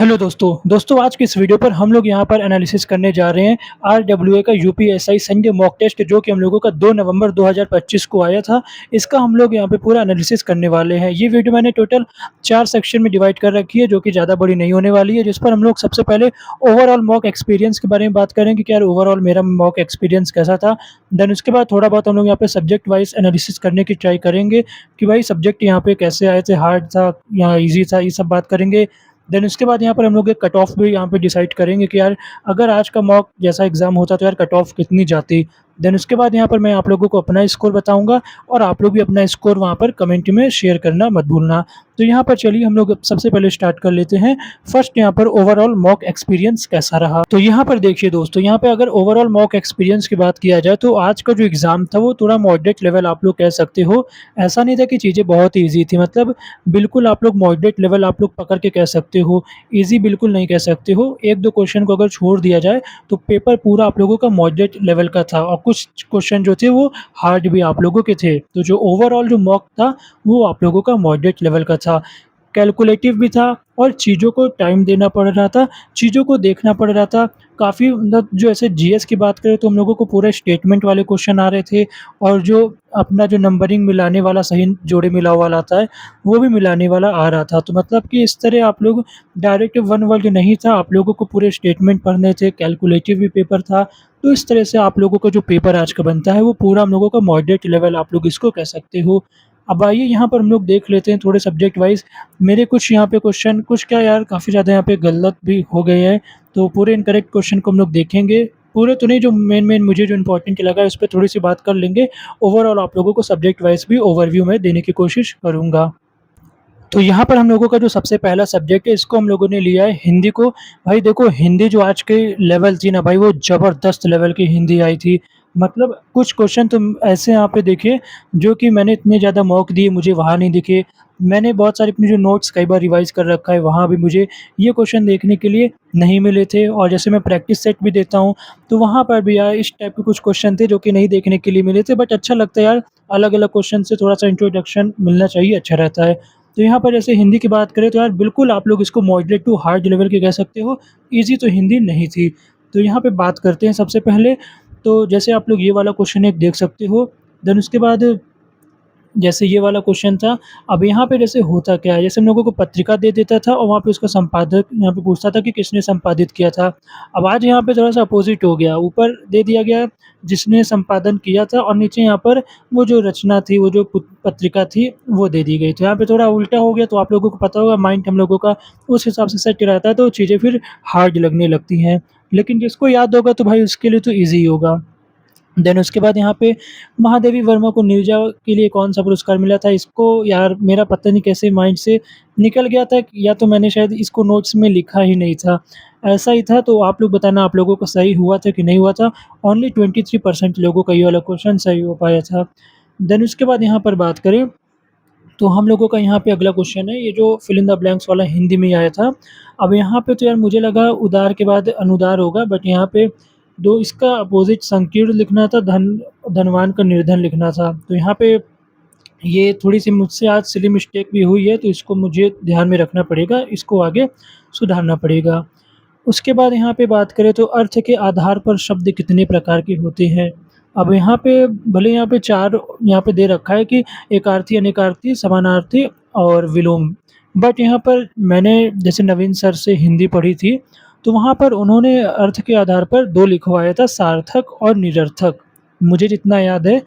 Hello दोस्तों आज की इस वीडियो पर हम लोग यहाँ पर एनालिसिस करने जा रहे हैं आरडब्ल्यूए का यूपीएसआई संडे मॉक टेस्ट जो कि हम लोगों का 2 नवंबर 2025 को आया था। इसका हम लोग यहाँ पे पूरा एनालिसिस करने वाले हैं। ये वीडियो मैंने टोटल 4 सेक्शन में डिवाइड कर रखी है जो कि ज़्यादा बड़ी नहीं होने वाली है, जिस पर हम लोग सबसे पहले ओवरऑल मॉक एक्सपीरियंस के बारे में बात करेंगे कि यार ओवरऑल मेरा मॉक एक्सपीरियंस कैसा था। देन उसके बाद थोड़ा बहुत हम लोग यहाँ पे सब्जेक्ट वाइज़ एनालिसिस करने की ट्राई करेंगे कि भाई सब्जेक्ट यहाँ पे कैसे आए थे, हार्ड था या ईज़ी था, ये सब बात करेंगे। देन उसके बाद यहाँ पर हम लोग एक कट ऑफ भी यहाँ पे डिसाइड करेंगे कि यार अगर आज का मॉक जैसा एग्ज़ाम होता तो यार कट ऑफ कितनी जाती। देन उसके बाद यहाँ पर मैं आप लोगों को अपना स्कोर बताऊँगा और आप लोग भी अपना स्कोर वहाँ पर कमेंट में शेयर करना मत भूलना। तो यहाँ पर चलिए हम लोग सबसे पहले स्टार्ट कर लेते हैं। फर्स्ट यहाँ पर ओवरऑल मॉक एक्सपीरियंस कैसा रहा? तो यहाँ पर देखिए दोस्तों, यहाँ पे अगर ओवरऑल मॉक एक्सपीरियंस की बात किया जाए तो आज का जो एग्ज़ाम था वो थोड़ा मॉडरेट लेवल आप लोग कह सकते हो। ऐसा नहीं था कि चीज़ें बहुत ईज़ी थी, मतलब बिल्कुल आप लोग मॉडरेट लेवल आप लोग पकड़ के कह सकते हो। ईज़ी बिल्कुल नहीं कह सकते हो। 1-2 क्वेश्चन को अगर छोड़ दिया जाए तो पेपर पूरा आप लोगों का मॉडरेट लेवल का था और कुछ क्वेश्चन जो थे वो हार्ड भी आप लोगों के थे। तो जो ओवरऑल जो मॉक था वो आप लोगों का मॉडरेट लेवल का था। कैलकुलेटिव भी था और चीज़ों को टाइम देना पड़ रहा था, चीज़ों को देखना पड़ रहा था। काफ़ी मतलब जो ऐसे जीएस की बात करें तो हम लोगों को पूरे स्टेटमेंट वाले क्वेश्चन आ रहे थे और जो अपना जो नंबरिंग मिलाने वाला सही जोड़े मिला हुआ आता है, वो भी मिलाने वाला आ रहा था। तो मतलब कि इस तरह आप लोग डायरेक्ट वन वर्ड नहीं था, आप लोगों को पूरे स्टेटमेंट पढ़ने थे, कैलकुलेटिव भी पेपर था। तो इस तरह से आप लोगों का जो पेपर आज का बनता है वो पूरा हम लोगों का मॉडरेट लेवल आप लोग इसको कह सकते हो। अब आइए यहाँ पर हम लोग देख लेते हैं थोड़े सब्जेक्ट वाइज़। मेरे कुछ यहाँ पे क्वेश्चन कुछ क्या यार काफ़ी ज़्यादा यहाँ पे गलत भी हो गए हैं, तो पूरे इनकरेक्ट क्वेश्चन को हम लोग देखेंगे। पूरे तो नहीं, जो मेन मुझे जो इम्पोर्टेंट लगा है उस पे थोड़ी-सी बात कर लेंगे। ओवरऑल आप लोगों को सब्जेक्ट वाइज़ भी ओवरव्यू में देने की कोशिश करूँगा। तो यहाँ पर हम लोगों का जो सबसे पहला सब्जेक्ट है इसको हम लोगों ने लिया है हिंदी को। भाई देखो, हिंदी जो आज के लेवल थी ना भाई, वो ज़बरदस्त लेवल की हिंदी आई थी। मतलब कुछ क्वेश्चन तुम ऐसे यहाँ पे देखे जो कि मैंने इतने ज़्यादा मॉक दिए मुझे वहाँ नहीं दिखे। मैंने बहुत सारे अपने जो नोट्स कई बार रिवाइज़ कर रखा है वहाँ भी मुझे ये क्वेश्चन देखने के लिए नहीं मिले थे। और जैसे मैं प्रैक्टिस सेट भी देता हूँ तो वहाँ पर भी यार इस टाइप के कुछ क्वेश्चन थे जो कि नहीं देखने के लिए मिले थे। बट अच्छा लगता है यार, अलग-अलग क्वेश्चन से थोड़ा-सा इंट्रोडक्शन मिलना चाहिए, अच्छा रहता है। तो यहाँ पर जैसे हिंदी की बात करें तो यार बिल्कुल आप लोग इसको मॉडरेट टू हार्ड लेवल के कह सकते हो। ईज़ी तो हिंदी नहीं थी। तो यहाँ पे बात करते हैं सबसे पहले, तो जैसे आप लोग ये वाला क्वेश्चन एक देख सकते हो। देन उसके बाद जैसे ये वाला क्वेश्चन था। अब यहाँ पे जैसे होता क्या है, जैसे हम लोगों को पत्रिका दे देता था और वहाँ पे उसका संपादक यहाँ पे पूछता था कि किसने संपादित किया था। अब आज यहाँ पे थोड़ा-सा अपोज़िट हो गया, ऊपर दे दिया गया जिसने संपादन किया था और नीचे यहाँ पर वो जो रचना थी, वो जो पत्रिका थी, वो दे दी गई। तो यहाँ पे थोड़ा उल्टा हो गया, तो आप लोगों को पता होगा माइंड हम लोगों का उस हिसाब से सेट रहता है, तो चीज़ें फिर हार्ड लगने लगती हैं। लेकिन जिसको याद होगा तो भाई उसके लिए तो ईज़ी ही होगा। देन उसके बाद यहाँ पे महादेवी वर्मा को नीरजा के लिए कौन-सा पुरस्कार मिला था? इसको यार मेरा पता नहीं कैसे माइंड से निकल गया था, या तो मैंने शायद इसको नोट्स में लिखा ही नहीं था। ऐसा ही था, तो आप लोग बताना आप लोगों को सही हुआ था कि नहीं हुआ था? ओनली 23% लोगों का ये वाला क्वेश्चन सही हो पाया था। देन उसके बाद यहाँ पर बात करें तो हम लोगों का यहाँ पे अगला क्वेश्चन है, ये जो फिल इन द ब्लैंक्स वाला हिंदी में आया था। अब यहाँ पे तो यार मुझे लगा उदार के बाद अनुदार होगा, बट यहाँ पे दो इसका अपोज़िट संकीर्ण लिखना था, धनवान का निर्धन लिखना था। तो यहाँ पे ये थोड़ी-सी मुझसे आज सिली मिस्टेक भी हुई है, तो इसको मुझे ध्यान में रखना पड़ेगा, इसको आगे सुधारना पड़ेगा। उसके बाद यहाँ पे बात करें तो अर्थ के आधार पर शब्द कितने प्रकार के होते हैं? अब यहाँ पे भले यहाँ पे 4 यहाँ पे दे रखा है कि एकार्थी, अनेकार्थी, समानार्थी और विलोम। बट यहाँ पर मैंने जैसे नवीन सर से हिंदी पढ़ी थी, तो वहाँ पर उन्होंने अर्थ के आधार पर 2 लिखवाया था, सार्थक और निरर्थक। मुझे जितना याद है,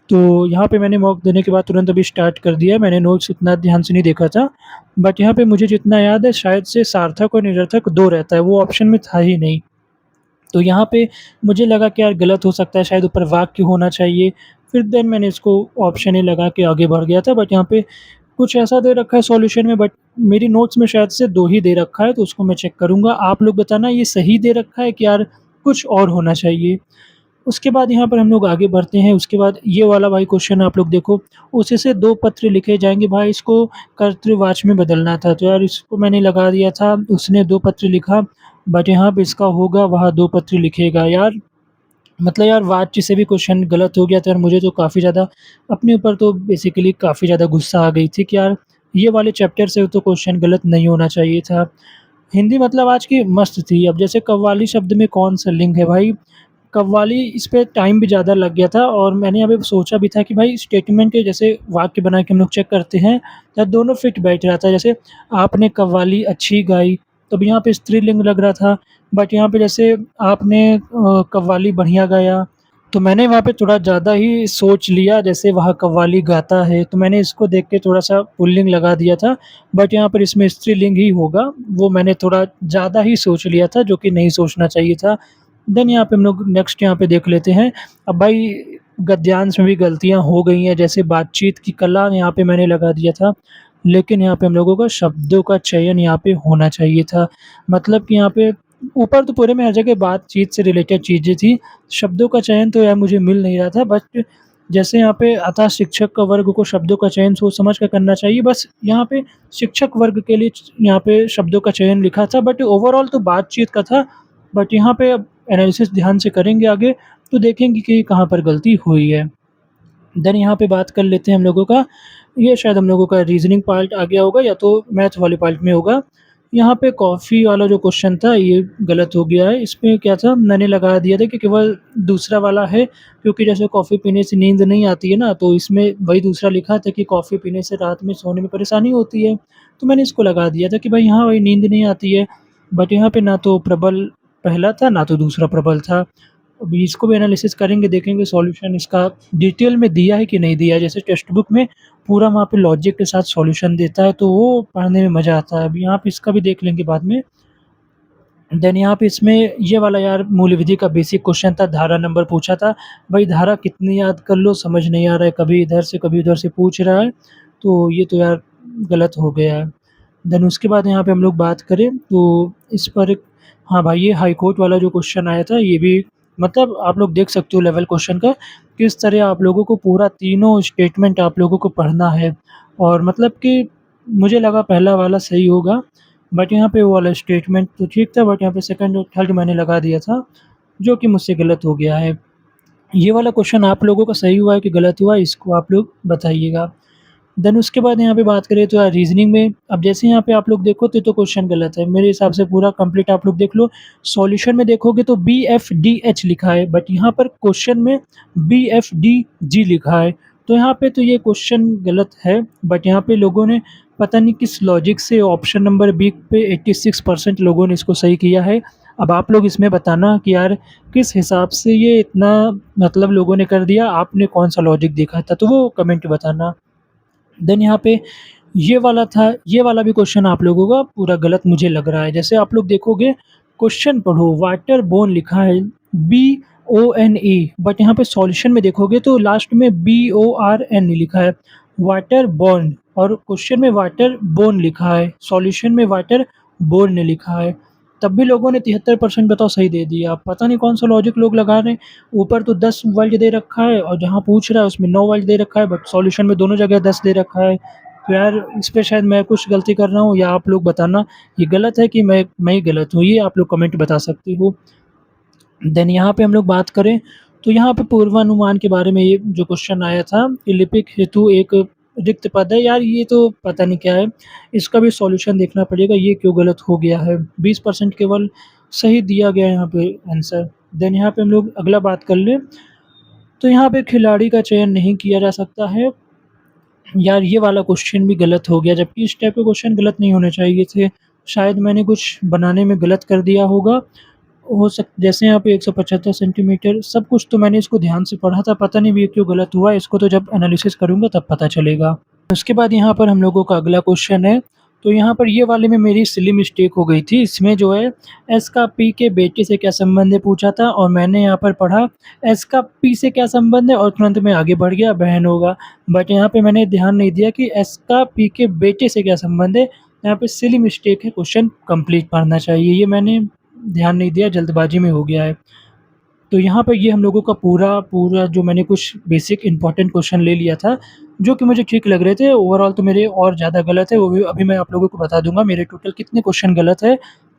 तो यहाँ पे मैंने मॉक देने के बाद तुरंत अभी स्टार्ट कर दिया है, मैंने नोट्स इतना ध्यान से नहीं देखा था। बट यहाँ पे मुझे जितना याद है शायद से सार्थक और निरर्थक 2 रहता है, वो ऑप्शन में था ही नहीं। तो यहाँ पे मुझे लगा कि यार गलत हो सकता है, शायद ऊपर वाक्य होना चाहिए। फिर देन मैंने इसको ऑप्शन ए लगा के आगे बढ़ गया था, बट यहाँ पे कुछ ऐसा दे रखा है सॉल्यूशन में, बट मेरी नोट्स में शायद से 2 ही दे रखा है, तो उसको मैं चेक करूँगा। आप लोग बताना ये सही दे रखा है कि यार कुछ और होना चाहिए? उसके बाद यहाँ पर हम लोग आगे बढ़ते हैं, उसके बाद ये वाला भाई क्वेश्चन आप लोग देखो, उसी से 2 पत्र लिखे जाएँगे, भाई इसको कर्तृवाच्य में बदलना था, तो यार इसको मैंने लगा दिया था, उसने 2 पत्र लिखा, बट यहाँ पे इसका होगा वहाँ 2 पत्र लिखेगा। यार मतलब यार वाच्य से भी क्वेश्चन गलत हो गया था, और मुझे तो काफ़ी ज़्यादा अपने ऊपर तो बेसिकली काफ़ी ज़्यादा गुस्सा आ गई थी कि यार ये वाले चैप्टर से तो क्वेश्चन गलत नहीं होना चाहिए था। हिंदी मतलब आज की मस्त थी। अब जैसे कव्वाली शब्द में कौन-सा लिंग है भाई, कव्वाली इस पे टाइम भी ज़्यादा लग गया था और मैंने अभी सोचा भी था कि भाई स्टेटमेंट के जैसे वाक्य बना के हम लोग चेक करते हैं, तो दोनों फिट बैठ रहा था। जैसे आपने कव्वाली अच्छी गाई, तो अब यहाँ पे स्त्रीलिंग लग रहा था। बट यहाँ पे जैसे आपने कव्वाली बढ़िया गाया, तो मैंने वहाँ पे थोड़ा ज़्यादा ही सोच लिया, जैसे वह कव्वाली गाता है, तो मैंने इसको देख के थोड़ा-सा पुल्लिंग लगा दिया था। बट यहाँ पर इसमें स्त्रीलिंग ही होगा, वो मैंने थोड़ा ज़्यादा ही सोच लिया था, जो कि नहीं सोचना चाहिए था। देन यहाँ पे हम लोग नेक्स्ट यहाँ पे देख लेते हैं। अब भाई गद्यांश में भी गलतियाँ हो गई हैं, जैसे बातचीत की कला यहाँ पे मैंने लगा दिया था, लेकिन यहाँ पे हम लोगों को शब्दों का चयन यहाँ पे होना चाहिए था। मतलब कि यहाँ पे ऊपर तो पूरे में हर जगह बातचीत से रिलेटेड चीज़ें थी, शब्दों का चयन तो यार मुझे मिल नहीं रहा था। बट जैसे यहाँ पे अतः शिक्षक का वर्ग को शब्दों का चयन सोच समझ कर करना चाहिए, बस यहाँ पे शिक्षक वर्ग के लिए यहाँ पे शब्दों का चयन लिखा था, बट ओवरऑल तो बातचीत का था। बट यहाँ पे अब एनालिसिस ध्यान से करेंगे आगे, तो देखेंगे कि कहाँ पर गलती हुई है। देन यहाँ पे बात कर लेते हैं हम लोगों का, ये शायद हम लोगों का रीज़निंग पार्ट आ गया होगा या तो मैथ वाले पार्ट में होगा। यहाँ पे कॉफ़ी वाला जो क्वेश्चन था ये गलत हो गया है। इसमें क्या था, मैंने लगा दिया था कि केवल दूसरा वाला है, क्योंकि जैसे कॉफ़ी पीने से नींद नहीं आती है ना, तो इसमें वही दूसरा लिखा था कि कॉफ़ी पीने से रात में सोने में परेशानी होती है। तो मैंने इसको लगा दिया था कि भाई हाँ, वही नींद नहीं आती है। बट यहाँ पे ना तो प्रबल पहला था, ना तो दूसरा प्रबल था। अभी इसको भी एनालिसिस करेंगे, देखेंगे सॉल्यूशन इसका डिटेल में दिया है कि नहीं दिया है। जैसे टेक्स्ट बुक में पूरा वहाँ पे लॉजिक के साथ सॉल्यूशन देता है, तो वो पढ़ने में मज़ा आता है। अभी यहाँ पे इसका भी देख लेंगे बाद में। देन यहाँ पे इसमें ये वाला यार मूल विधि का बेसिक क्वेश्चन था, धारा नंबर पूछा था। भाई धारा कितनी याद कर लो, समझ नहीं आ रहा है, कभी इधर से कभी उधर से पूछ रहा है, तो ये तो यार गलत हो गया है। देन उसके बाद यहाँ पे हम लोग बात करें तो इस पर हाँ भाई, ये हाई कोर्ट वाला जो क्वेश्चन आया था, ये भी मतलब आप लोग देख सकते हो लेवल क्वेश्चन का, किस तरह आप लोगों को पूरा तीनों स्टेटमेंट आप लोगों को पढ़ना है। और मतलब कि मुझे लगा पहला वाला सही होगा, बट यहाँ पे वो वाला स्टेटमेंट तो ठीक था, बट यहाँ पे सेकंड और थर्ड मैंने लगा दिया था, जो कि मुझसे गलत हो गया है। ये वाला क्वेश्चन आप लोगों का सही हुआ है कि गलत हुआ है, इसको आप लोग बताइएगा। देन उसके बाद यहाँ पे बात करें तो यार रीज़निंग में, अब जैसे यहाँ पे आप लोग देखो तो क्वेश्चन गलत है। मेरे हिसाब से पूरा कंप्लीट आप लोग देख लो। सॉल्यूशन में देखोगे तो BFDH लिखा है, बट यहाँ पर क्वेश्चन में BFDG लिखा है। तो यहाँ पे तो ये क्वेश्चन गलत है, बट यहाँ पे लोगों ने पता नहीं किस लॉजिक से ऑप्शन नंबर बी पे 86% लोगों ने इसको सही किया है। अब आप लोग इसमें बताना कि यार किस हिसाब से ये इतना मतलब लोगों ने कर दिया, आपने कौन-सा लॉजिक देखा था, तो वो कमेंट बताना। देन यहाँ पे ये वाला था, ये वाला भी क्वेश्चन आप लोगों का पूरा गलत मुझे लग रहा है। जैसे आप लोग देखोगे क्वेश्चन पढ़ो, वाटर बोर्न लिखा है BONE, बट यहाँ पे सॉल्यूशन में देखोगे तो लास्ट में BORN लिखा है, वाटर बोर्न, और क्वेश्चन में वाटर बोर्न लिखा है, सॉल्यूशन में वाटर बोर्न लिखा है। तब भी लोगों ने 73% बताओ सही दे दिया। पता नहीं कौन-सा लॉजिक लोग लगा रहे हैं। ऊपर तो 10 वर्ड दे रखा है और जहाँ पूछ रहा है उसमें 9 वर्ड दे रखा है, बट सॉल्यूशन में दोनों जगह 10 दे रखा है। तो यार इस पे शायद मैं कुछ गलती कर रहा हूँ, या आप लोग बताना ये गलत है कि मैं ही गलत हूँ, ये आप लोग कमेंट बता सकते हो। देन यहाँ पे हम लोग बात करें तो यहाँ पे पूर्वानुमान के बारे में ये जो क्वेश्चन आया था कि लिपिक हेतु एक रिक्त पद है, यार ये तो पता नहीं क्या है। इसका भी सॉल्यूशन देखना पड़ेगा, ये क्यों गलत हो गया है। 20% केवल सही दिया गया है यहाँ पे आंसर। देन यहाँ पे हम लोग अगला बात कर लें, तो यहाँ पे खिलाड़ी का चयन नहीं किया जा सकता है। यार ये वाला क्वेश्चन भी गलत हो गया, जबकि इस टाइप के क्वेश्चन गलत नहीं होने चाहिए थे। शायद मैंने कुछ बनाने में गलत कर दिया होगा। हो सक जैसे यहाँ पे 175 सेंटीमीटर, सब कुछ तो मैंने इसको ध्यान से पढ़ा था, पता नहीं ये क्यों गलत हुआ, इसको तो जब एनालिसिस करूँगा तब पता चलेगा। उसके बाद यहाँ पर हम लोगों का अगला क्वेश्चन है, तो यहाँ पर ये वाले में मेरी सिली मिस्टेक हो गई थी। इसमें जो है एस का पी के बेटे से क्या संबंध है पूछा था, और मैंने यहाँ पर पढ़ा एस का पी से क्या संबंध है, और तुरंत मैं आगे बढ़ गया बहन होगा। बट यहाँ पे मैंने ध्यान नहीं दिया कि एस का पी के बेटे से क्या संबंध है। यहाँ पे सिली मिस्टेक है, क्वेश्चन कंप्लीट पढ़ना चाहिए, ये मैंने ध्यान नहीं दिया, जल्दबाजी में हो गया है। तो यहाँ पे ये हम लोगों का पूरा जो मैंने कुछ बेसिक इम्पोर्टेंट क्वेश्चन ले लिया था, जो कि मुझे ठीक लग रहे थे। ओवरऑल तो मेरे और ज़्यादा गलत है, वो भी अभी मैं आप लोगों को बता दूँगा मेरे टोटल कितने क्वेश्चन गलत है।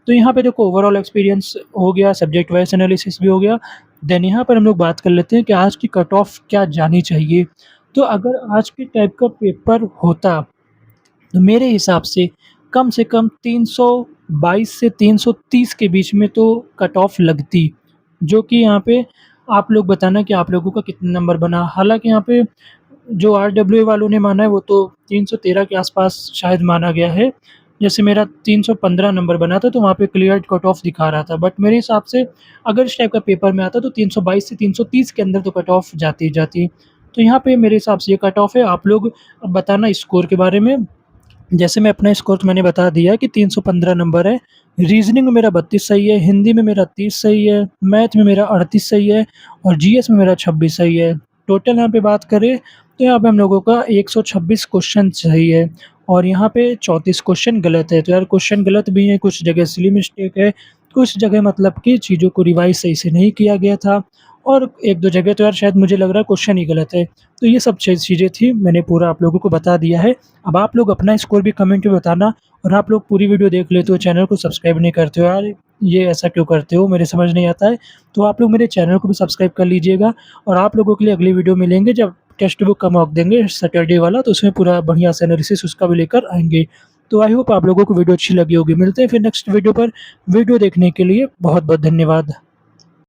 तो यहाँ पे देखो ओवरऑल एक्सपीरियंस हो गया, सब्जेक्ट वाइज़ एनालिसिस भी हो गया। देन यहाँ पर हम लोग बात कर लेते हैं कि आज की कट ऑफ क्या जानी चाहिए। तो अगर आज के टाइप का पेपर होता, तो मेरे हिसाब से कम 300 322 से 330 के बीच में तो कट ऑफ लगती, जो कि यहाँ पे आप लोग बताना कि आप लोगों का कितना नंबर बना। हालाँकि यहाँ पे जो आरडब्ल्यूए वालों ने माना है वो तो 313 के आस-पास शायद माना गया है। जैसे मेरा 315 नंबर बना था तो वहाँ पे क्लियर्ड कट ऑफ दिखा रहा था। बट मेरे हिसाब से अगर इस टाइप का पेपर में आता तो 322 से 330 के अंदर तो कट ऑफ जाती ही जाती। तो यहाँ पे मेरे हिसाब से ये कट ऑफ है। आप लोग अब बताना स्कोर के बारे में। जैसे मैं अपना स्कोर तो मैंने बता दिया कि 315 नंबर है, रीज़निंग में मेरा 32 सही है, हिंदी में मेरा 30 सही है, मैथ में मेरा 38 सही है और जीएस में मेरा 26 सही है। टोटल यहाँ पे बात करें तो यहाँ पे हम लोगों का 126 क्वेश्चन सही है और यहाँ पे 34 क्वेश्चन गलत है। तो यार क्वेश्चन गलत भी हैं, कुछ जगह सिली मिस्टेक है, कुछ जगह मतलब कि चीज़ों को रिवाइज़ सही से नहीं किया गया था और 1-2 जगह तो यार शायद मुझे लग रहा है क्वेश्चन ही गलत है। तो ये सब चीज़ें थी, मैंने पूरा आप लोगों को बता दिया है। अब आप लोग अपना स्कोर भी कमेंट में बताना और आप लोग पूरी वीडियो देख लेते हो, चैनल को सब्सक्राइब नहीं करते हो यार, ये ऐसा क्यों करते हो? मेरे समझ नहीं आता है। तो आप लोग मेरे चैनल को भी सब्सक्राइब कर लीजिएगा और आप लोगों के लिए अगली वीडियो मिलेंगे जब टेक्स्ट बुक का मॉक देंगे सैटरडे वाला, तो उसमें पूरा बढ़िया से एनालिसिस उसका भी लेकर आएँगे। तो आई होप आप लोगों को वीडियो अच्छी लगी होगी। मिलते हैं फिर नेक्स्ट वीडियो पर। वीडियो देखने के लिए बहुत-बहुत धन्यवाद।